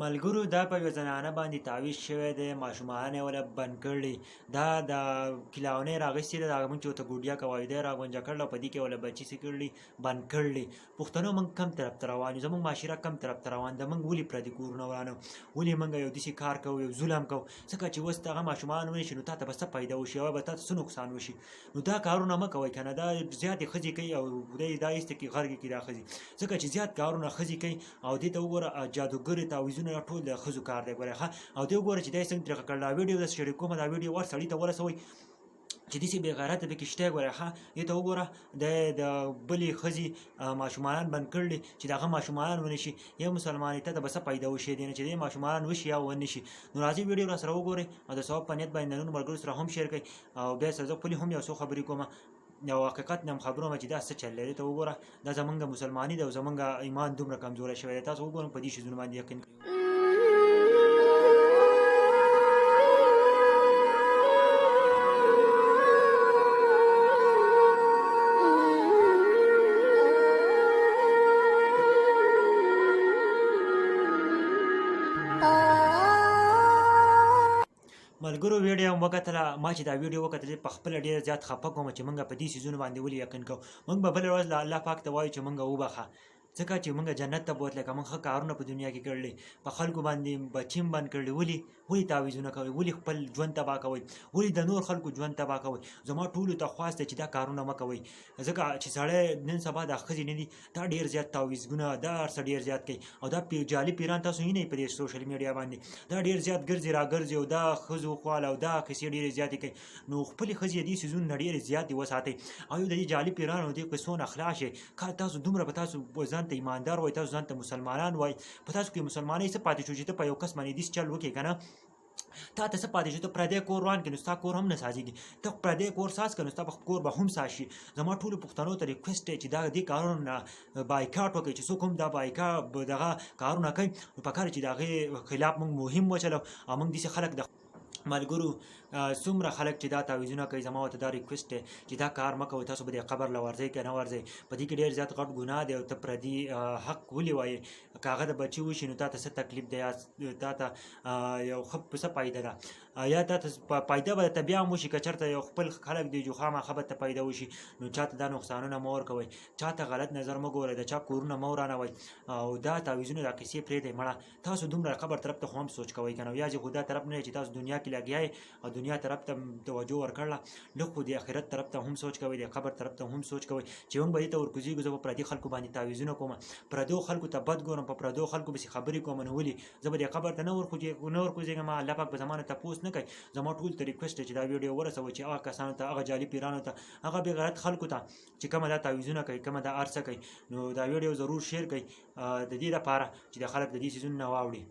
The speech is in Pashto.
ملګرو دا په یوه زنانه باندې تعویض شوی دی، ماشومان یې وله بند کړي. دا د کلاونۍ راغوښتې ده، د هغه موږ چې ورته ګوډیا کوایو دی راغونجه کړل او په دې کې یې وله بچي څه کړي، بند کړلي. پښتنو موږ کم طرف ته روان یو، زموږ معاشره کم طرف ته روان ده. موږ ولې پردي کورونه ورانو، ولې موږ یو داسې کار کوو، یو ظلم کوو؟ ځکه چې اوس دغه ماشومان ونیسي نو تا ته به څه فایده وشي او به تا ته څه نقصان وشي. نو دا کارونه مه کوئ که نه، دا زیاتې ښځې کوي او خدای دا ایسته کړي غرق کړي دا ښځې، ځکه چې زیات کارونه ښځې کوي. او دې ته وګوره جادوګرې تعویضونه ټول د ښځو کار دی ګوره ښه. او دې وګوره چې دا یې څنګه طریقه کړل. دا ویډیو درته شریکوم، دا ویډیو ور سړي ته ورسوئ چې داسې بې غیرته پکې شته ګوره ښه. دې ته وګوره د بلې ښځې ماشومان بند کړلي چې د هغه ماشومان ونشي. یو مسلمانې ته به څه فایده وشي دې نه چې دې ماشومان وشي یا ونه شي. نو راځئ ویډیو راسره وګورئ او د ثواب په نیت باندې د نورو ملګرو سره هم شیر کړئ. او بیا سره زه خپلې هم یو څو خبرې کوم، یو حقیقت نه خبروم چې دا څه چل دی. ته وګوره دا زمونږ مسلماني ده او زمونږ ایمان دومره کمزوری شوی دی. تاسو وګورئ په دې شیزونو باندې یقین ملګرو ویډیو هم وکتله. ما چې دا ویډیو وکتلې په خپله ډېر زیات خفه کوم چې موږ په دې څیزونو باندې ولې یقین کوو. موږ به بله ورځ الله پاک ته وایو چې موږ وبخه، ځکه چې موږ جنت ته بوتلی که موږ ښه کارونه په دنیا کې کړلي، په خلکو باندې بچي هم بند کړلي. ولې تعویضونه کوئ؟ ولې خپل ژوند تباه کوئ؟ ولې د نور خلکو ژوند تباه کوئ؟ زما ټولو ته خواست دی چې دا کارونه مه کوئ، ځکه چې سړی نن سبا دا ښځې نه دي، دا ډېر زیات تعویضونه دا هر څه ډېر زیات کوي. او دا جعلي پیران تاسو وینئ په دې سوشل میډیا باندې، دا ډېر زیات ګرځي راګرځي او دا ښځو خواله او دا کیسې ډېرې زیاتې کوي. نو خپلې ښځې دې څیزونو نه ډېرې زیاتې وساتئ او د دې جعلي پیرانو دې قصو نه خلاص شئ. تاسو دومره په تاسو ځان ته ایماندار وایئ، تاسو ځان ته مسلمانان وایئ، په تاسو کې مسلمانۍ څه پاتې شو چې ته په یو کس باندې داسې چل وکړې که نه؟ تا ته څه پاتې شو؟ ته پردی کور روان کړې نو ستا کور هم نه سازېږي. ته پردی کور ساز کړه نو ستا کور به هم ساز شي. زما ټولو پښتنو ته ریکویسټ دی چې دا دې کارونو نه بایکاټ وکړئ. چې څوک هم دا بایکاټ دغه کارونه کوي نو پکار چې د هغې خلاف موږ مهم وچلو او موږ داسې خلک د ملګرو څومره خلک چې دا تعویضونه کوي، زما ورته دا ریکویسټ دی چې دا کار مه کوئ. تاسو به دې قبر له ورځئ که نه ورځئ، په دې کې ډېر زیات غټ ګناه دی. او ته پردي حق ولې وایې؟ که هغه د بچي وشي نو تا ته څه تکلیف دی، یا تا ته یو ښه څه فایده ده، یا تا ته فایده به درته بیا هم وشي. که چېرته یو خپل خلک دی جو خامخا به ته فایده وشي نو چا ته دا نقصانونه مه ورکوئ، چا ته غلط نظر مه ګورئ، د چا کورونه مه ورانوئ. او دا تعویضونه دا کیسې پرېږدئ مړه. تاسو دومره قبر طرف ته خو هم سوچ کوئ که نه؟ یا چې خو دا طرف نه چې تاسو دنیا کې لګیا یې او دنیا طرف ته توجه ورکړله، لږ خو د آخرت طرف ته هم سوچ کوئ، د قبر طرف ته هم سوچ کوئ چې موږ به دې ته ورکوزېږو. زه به پردي خلکو باندې تعویضونه کوم، پردو خلکو ته بد ګورم، په پردو خلکو پسې خبرې کوم. نو ولې زه به دې قبر ته نه ورکوزېږم؟ الله پاک به زما نه تپوس نه کوي. زما ټول ته ریکویسټ دی چې دا ویډیو ورسوئ چې هغه کسانو ته، هغه جعلي پیرانو ته، هغه بې غیرت خلکو ته چې کومه دا تعویضونه کوي، کومه دا هر څه کوي. نو دا ویډیو ضرور شیر کړئ د دې لپاره چې د خلک د دې څیزونو نه واوړي.